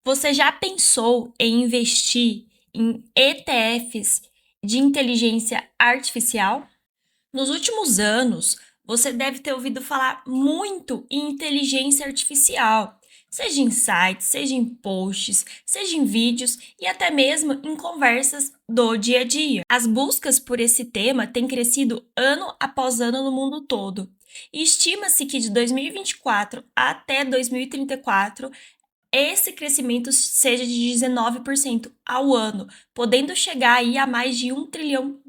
Você já pensou em investir em ETFs de inteligência artificial? Nos últimos anos, você deve ter ouvido falar muito em inteligência artificial, seja em sites, seja em posts, seja em vídeos e até mesmo em conversas do dia a dia. As buscas por esse tema têm crescido ano após ano no mundo todo. E estima-se que de 2024 até 2034 esse crescimento seja de 19% ao ano, podendo chegar aí a mais de US$ 1 trilhão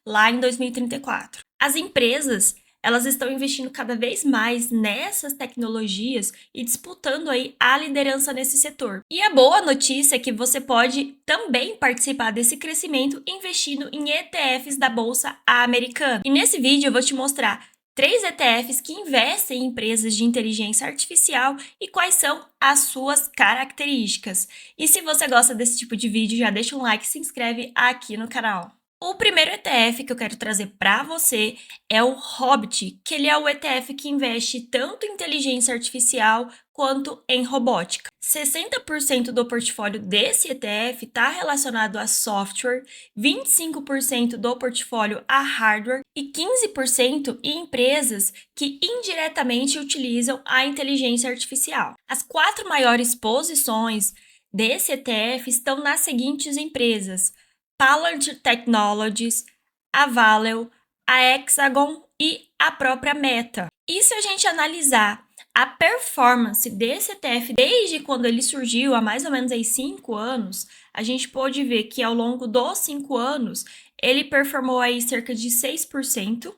lá em 2034. As empresas, elas estão investindo cada vez mais nessas tecnologias e disputando aí a liderança nesse setor. E a boa notícia é que você pode também participar desse crescimento investindo em ETFs da Bolsa Americana. E nesse vídeo eu vou te mostrar 3 ETFs que investem em empresas de inteligência artificial e quais são as suas características. E se você gosta desse tipo de vídeo, já deixa um like e se inscreve aqui no canal. O primeiro ETF que eu quero trazer para você é o Hobbit, que ele é o ETF que investe tanto em inteligência artificial quanto em robótica. 60% do portfólio desse ETF está relacionado a software, 25% do portfólio a hardware e 15% em empresas que indiretamente utilizam a inteligência artificial. As 4 maiores posições desse ETF estão nas seguintes empresas: Ballard Technologies, a Valeo, a Hexagon e a própria Meta. E se a gente analisar a performance desse ETF desde quando ele surgiu, há mais ou menos aí 5 anos, a gente pode ver que ao longo dos 5 anos ele performou aí cerca de 6%,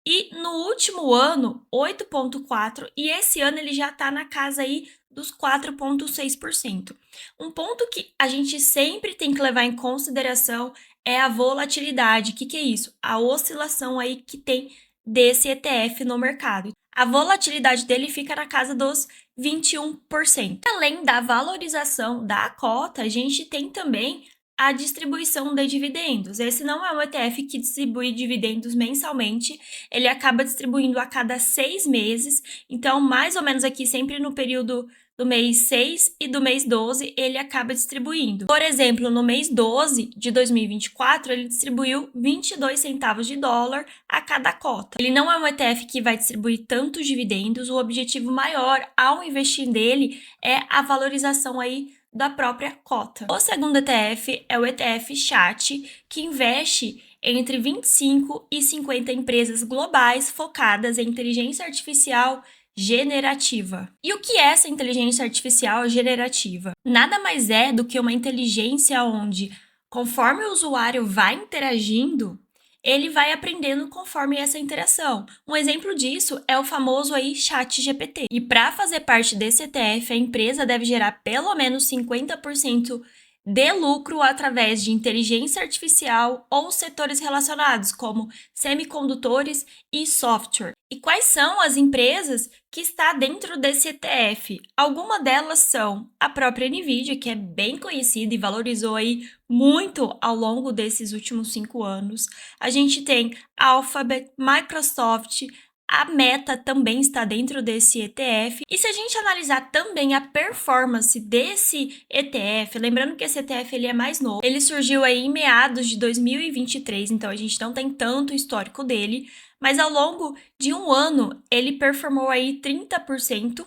e no último ano 8,4%, e esse ano ele já está na casa aí dos 4,6%. Um ponto que a gente sempre tem que levar em consideração é a volatilidade. O que é isso? A oscilação aí que tem desse ETF no mercado. A volatilidade dele fica na casa dos 21%. Além da valorização da cota, a gente tem também a distribuição de dividendos. Esse não é um ETF que distribui dividendos mensalmente, ele acaba distribuindo a cada 6 meses, então mais ou menos aqui sempre no período do mês 6 e do mês 12 ele acaba distribuindo. Por exemplo, no mês 12 de 2024, ele distribuiu 22 centavos de dólar a cada cota. Ele não é um ETF que vai distribuir tantos dividendos, o objetivo maior ao investir nele é a valorização aí da própria cota. O segundo ETF é o ETF Chat, que investe entre 25 e 50 empresas globais focadas em inteligência artificial generativa. E o que é essa inteligência artificial generativa? Nada mais é do que uma inteligência onde, conforme o usuário vai interagindo, ele vai aprendendo conforme essa interação. Um exemplo disso é o famoso aí ChatGPT. E para fazer parte desse ETF, a empresa deve gerar pelo menos 50% de lucro através de inteligência artificial ou setores relacionados, como semicondutores e software. E quais são as empresas que está dentro desse ETF? Algumas delas são a própria Nvidia, que é bem conhecida e valorizou aí muito ao longo desses últimos 5 anos. A gente tem Alphabet, Microsoft, a Meta também está dentro desse ETF. E se a gente analisar também a performance desse ETF, lembrando que esse ETF ele é mais novo, ele surgiu aí em meados de 2023, então a gente não tem tanto histórico dele, mas ao longo de um ano ele performou aí 30%.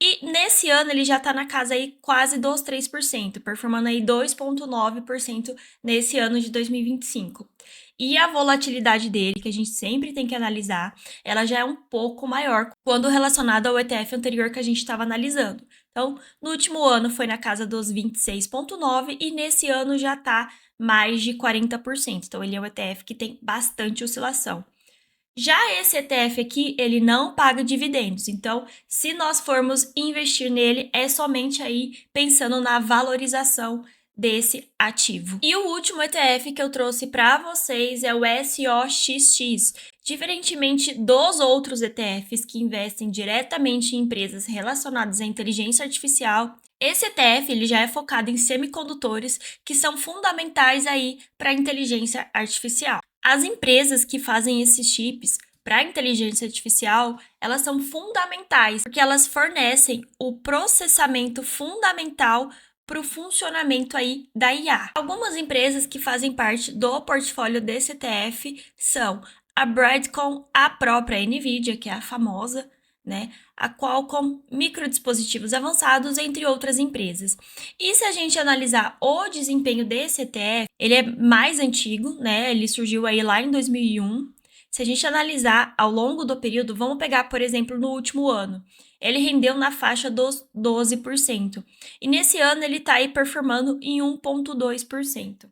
E nesse ano ele já está na casa aí quase dos 3%, performando aí 2,9% nesse ano de 2025. E a volatilidade dele, que a gente sempre tem que analisar, ela já é um pouco maior quando relacionada ao ETF anterior que a gente estava analisando. Então, no último ano foi na casa dos 26,9% e nesse ano já está mais de 40%. Então, ele é um ETF que tem bastante oscilação. Já esse ETF aqui, ele não paga dividendos. Então, se nós formos investir nele, é somente aí pensando na valorização desse ativo. E o último ETF que eu trouxe para vocês é o SOXX. Diferentemente dos outros ETFs que investem diretamente em empresas relacionadas à inteligência artificial, esse ETF ele já é focado em semicondutores que são fundamentais aí para a inteligência artificial. As empresas que fazem esses chips para a inteligência artificial, elas são fundamentais, porque elas fornecem o processamento fundamental para o funcionamento aí da IA. Algumas empresas que fazem parte do portfólio desse ETF são a Broadcom, a própria NVIDIA, que é a famosa, né? A Qualcomm, microdispositivos avançados, entre outras empresas. E se a gente analisar o desempenho desse ETF, ele é mais antigo, né? Ele surgiu aí lá em 2001. Se a gente analisar ao longo do período, vamos pegar, por exemplo, no último ano, ele rendeu na faixa dos 12%. E nesse ano ele está aí performando em 1,2%.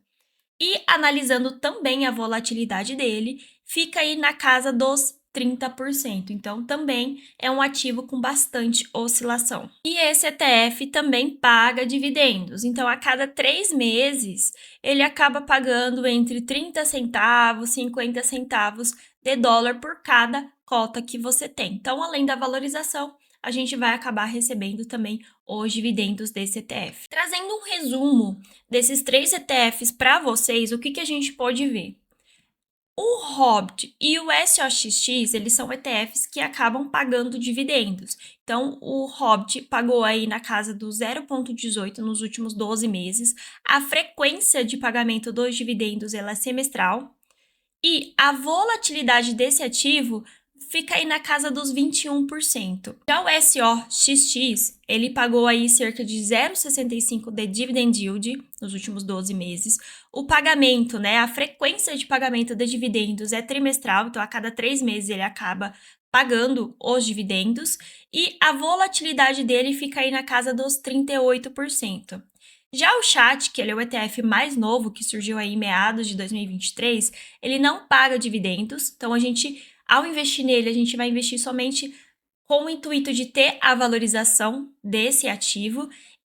E analisando também a volatilidade dele, fica aí na casa dos 30%. Então, também é um ativo com bastante oscilação. E esse ETF também paga dividendos. Então, a cada 3 meses, ele acaba pagando entre 30 centavos, 50 centavos de dólar por cada cota que você tem. Então, além da valorização, a gente vai acabar recebendo também os dividendos desse ETF. Trazendo um resumo desses 3 ETFs para vocês, o que a gente pode ver? O Hobbit e o SOXX, eles são ETFs que acabam pagando dividendos. Então, o Hobbit pagou aí na casa do 0,18 nos últimos 12 meses. A frequência de pagamento dos dividendos ela é semestral. E a volatilidade desse ativo fica aí na casa dos 21%. Já o SOXX, ele pagou aí cerca de 0,65 de dividend yield nos últimos 12 meses. O pagamento, né, a frequência de pagamento de dividendos é trimestral, então a cada 3 meses ele acaba pagando os dividendos. E a volatilidade dele fica aí na casa dos 38%. Já o Chat, que ele é o ETF mais novo, que surgiu aí em meados de 2023, ele não paga dividendos, então ao investir nele, a gente vai investir somente com o intuito de ter a valorização desse ativo,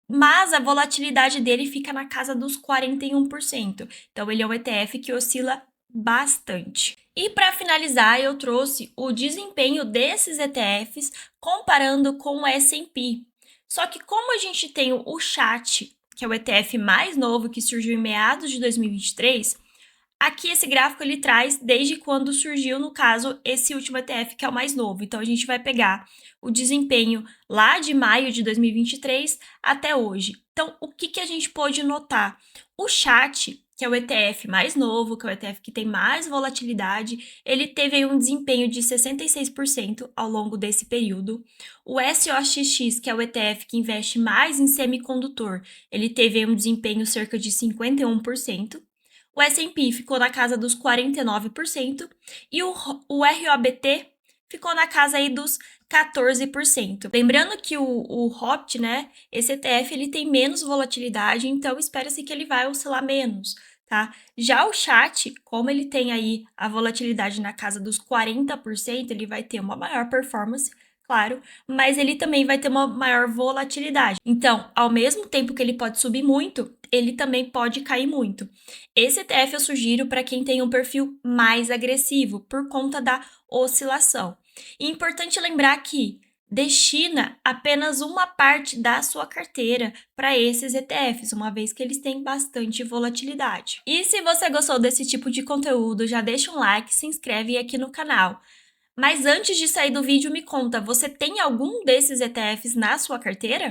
mas a volatilidade dele fica na casa dos 41%. Então, ele é um ETF que oscila bastante. E para finalizar, eu trouxe o desempenho desses ETFs comparando com o S&P. Só que como a gente tem o Chat, que é o ETF mais novo que surgiu em meados de 2023, aqui esse gráfico ele traz desde quando surgiu, no caso, esse último ETF que é o mais novo. Então, a gente vai pegar o desempenho lá de maio de 2023 até hoje. Então, o que a gente pode notar? O Chat, que é o ETF mais novo, que é o ETF que tem mais volatilidade, ele teve aí um desempenho de 66% ao longo desse período. O SOXX, que é o ETF que investe mais em semicondutor, ele teve aí um desempenho cerca de 51%. O S&P ficou na casa dos 49% e o ROBT ficou na casa aí dos 14%. Lembrando que o Hobbit, né, esse ETF, ele tem menos volatilidade, então espera-se que ele vai oscilar menos, tá? Já o Chat, como ele tem aí a volatilidade na casa dos 40%, ele vai ter uma maior performance, claro, mas ele também vai ter uma maior volatilidade. Então, ao mesmo tempo que ele pode subir muito, ele também pode cair muito. Esse ETF eu sugiro para quem tem um perfil mais agressivo, por conta da oscilação. E é importante lembrar que destina apenas uma parte da sua carteira para esses ETFs, uma vez que eles têm bastante volatilidade. E se você gostou desse tipo de conteúdo, já deixa um like, se inscreve aqui no canal. Mas antes de sair do vídeo, me conta, você tem algum desses ETFs na sua carteira?